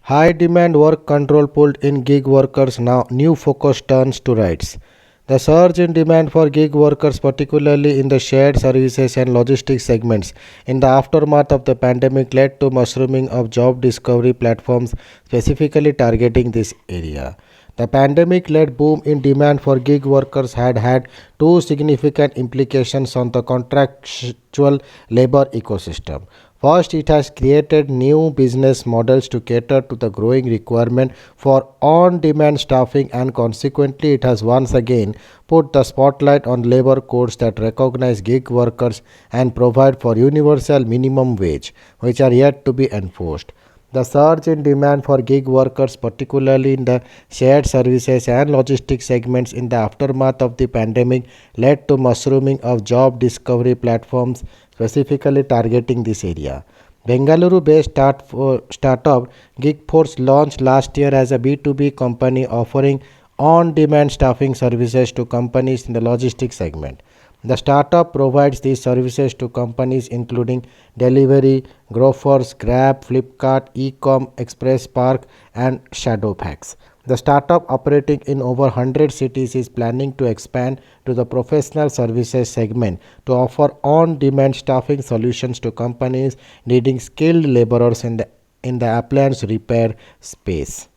High demand work control pulled in gig workers, now new focus turns to rights. The surge in demand for gig workers, particularly in the shared services and logistics segments, in the aftermath of the pandemic led to mushrooming of job discovery platforms specifically targeting this area. The pandemic led boom in demand for gig workers had two significant implications on the contractual labor ecosystem. First, it has created new business models to cater to the growing requirement for on demand staffing, and consequently, it has once again put the spotlight on labor codes that recognize gig workers and provide for universal minimum wage, which are yet to be enforced. The surge in demand for gig workers, particularly in the shared services and logistics segments in the aftermath of the pandemic, led to mushrooming of job discovery platforms specifically targeting this area. Bengaluru based startup Gigforce launched last year as a B2B company offering on demand staffing services to companies in the logistics segment. The startup provides these services to companies including Delivery, Grofers, Grab, Flipkart, Ecom, Express Park, and Shadowfax. The startup, operating in over 100 cities, is planning to expand to the professional services segment to offer on demand staffing solutions to companies needing skilled laborers in the appliance repair space.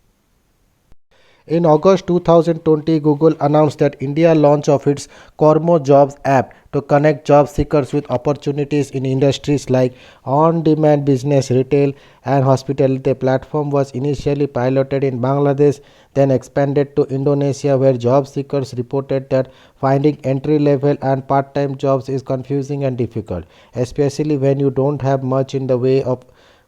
In August 2020, Google announced that India launch of its Kormo Jobs app to connect job seekers with opportunities in industries like on-demand business, retail, and hospitality. The platform was initially piloted in Bangladesh, then expanded to Indonesia, where job seekers reported that finding entry-level and part-time jobs is confusing and difficult, especially when you don't have much in the way of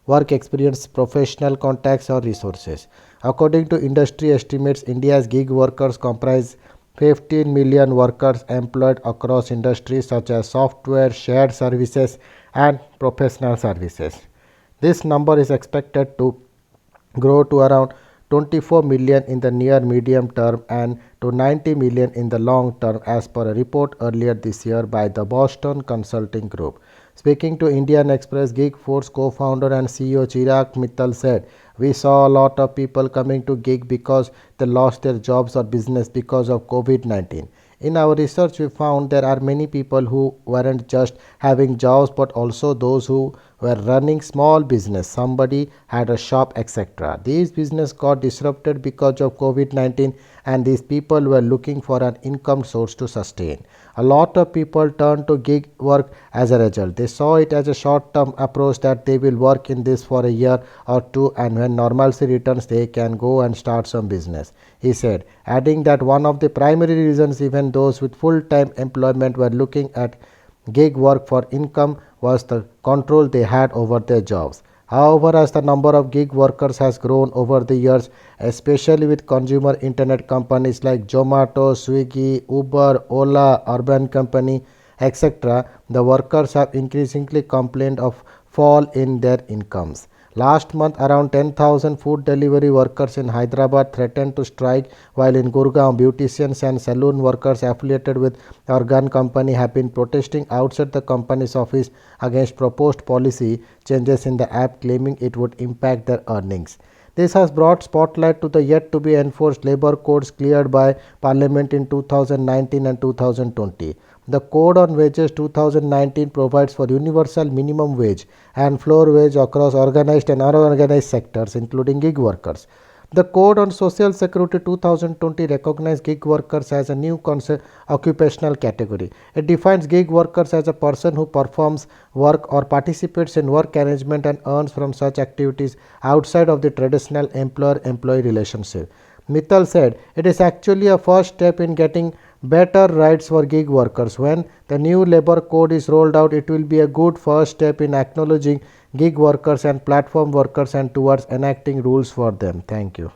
work experience, professional contacts, or resources. According to industry estimates, India's gig workers comprise 15 million workers employed across industries such as software, shared services, and professional services. This number is expected to grow to around 24 million in the near medium term and to 90 million in the long term, as per a report earlier this year by the Boston Consulting Group. Speaking to Indian Express, Gigforce co-founder and CEO Chirag Mittal said, "We saw a lot of people coming to gig because they lost their jobs or business because of COVID-19. In our research, we found there are many people who weren't just having jobs but also those who were running small business. Somebody had a shop, etc. These business got disrupted because of COVID-19, and these people were looking for an income source to sustain. A lot of people turned to gig work as a result. They saw it as a short-term approach that they will work in this for a year or two, and when normalcy returns, they can go and start some business," he said, adding that one of the primary reasons even those with full-time employment were looking at gig work for income was the control they had over their jobs. However, as the number of gig workers has grown over the years, especially with consumer internet companies like Zomato, Swiggy, Uber, Ola, Urban Company, etc., the workers have increasingly complained of fall in their incomes. Last month, around 10,000 food delivery workers in Hyderabad threatened to strike, while in Gurgaon, beauticians and saloon workers affiliated with Organ Company have been protesting outside the company's office against proposed policy changes in the app, claiming it would impact their earnings. This has brought spotlight to the yet to be enforced labor codes cleared by Parliament in 2019 and 2020. The Code on Wages 2019 provides for universal minimum wage and floor wage across organized and unorganized sectors, including gig workers. The Code on Social Security 2020 recognizes gig workers as a new occupational category. It defines gig workers as a person who performs work or participates in work arrangement and earns from such activities outside of the traditional employer-employee relationship. Mittal said, "It is actually a first step in getting better rights for gig workers. When the new labor code is rolled out, it will be a good first step in acknowledging gig workers and platform workers and towards enacting rules for them." Thank you.